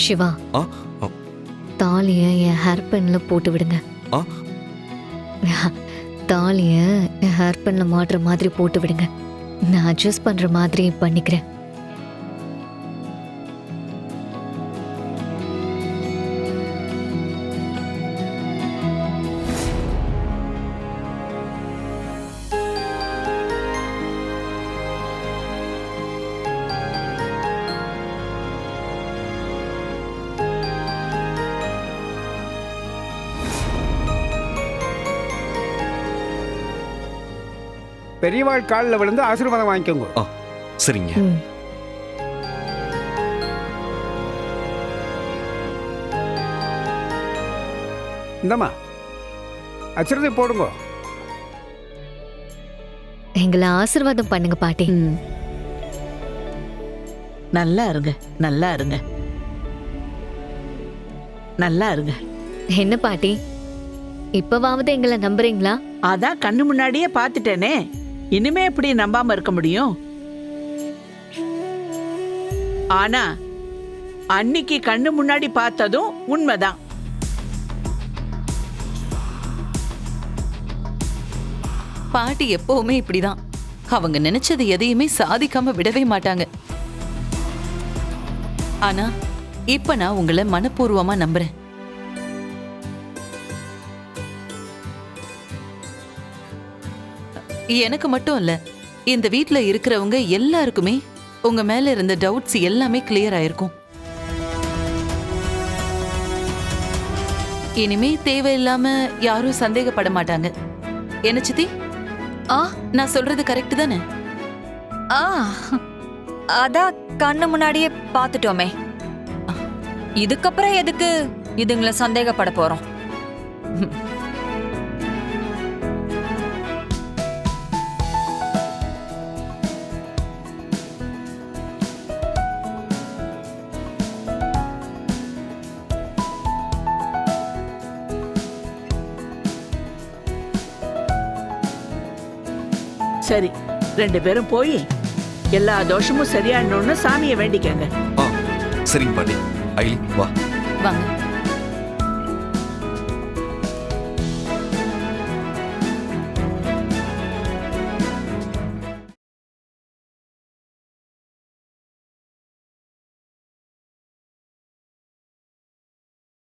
சிவா, ஆ ஆ, தாலிய என் ஹேர் பென்ல போட்டு விடுங்க. ஆ. தாலிய என் ஹேர் பென்ல மாட்டுற மாதிரி போட்டு விடுங்க. நான் அட்ஜஸ்ட் பண்ற மாதிரி பண்ணிக்கிறேன். பெரியவாள் காலில் விழுந்து ஆசீர்வாதம் வாங்கிக்கோங்க. ஆ சரிங்க. ம். இந்தம்மா அச்சரதை போடுங்க. எங்களை ஆசீர்வாதம் பண்ணுங்க பாட்டி. ம். நல்லா இருங்க, நல்லா இருங்க, நல்லா இருங்க. என்ன பாட்டி, இப்பவாவது எங்களை நம்புறீங்களா? அதான் கண்ணு முன்னாடியே பார்த்துட்டேனே, இனிமே எப்படி நம்பாம இருக்க முடியும்? ஆனா அன்னைக்கு கண்ணு முன்னாடி பார்த்ததும் உண்மைதான். பாட்டி எப்பவுமே இப்படிதான். அவங்க நினைச்சது எதையுமே சாதிக்காம விடவே மாட்டாங்க. ஆனா இப்ப நான் உங்களை மனப்பூர்வமா நம்புறேன். எனக்கு மட்டும் இல்ல, இந்த வீட்ல இருக்கிறவங்க எல்லாருக்குமே உங்க மேல இருந்த டவுட்ஸ் எல்லாமே கிளியர் ஆயிருக்கும். இனிமே தேவையில்லாம யாரும் சந்தேகப்பட மாட்டாங்க. என்ன சித்தி, நான் சொல்றது கரெக்ட் தானே? அதான் கண்ணு முன்னாடியே பார்த்துட்டோமே, இதுக்கப்புறம் எதுக்கு இதுங்களை சந்தேகப்பட போறோம்? சரி, ரெண்டு பேரும் போய் எல்லா தோஷமும் சரியானோன்னு சாமியை வேண்டிக்கங்க. ஆ சரிங்க பாட்டி. ஐலி வா. வாங்க.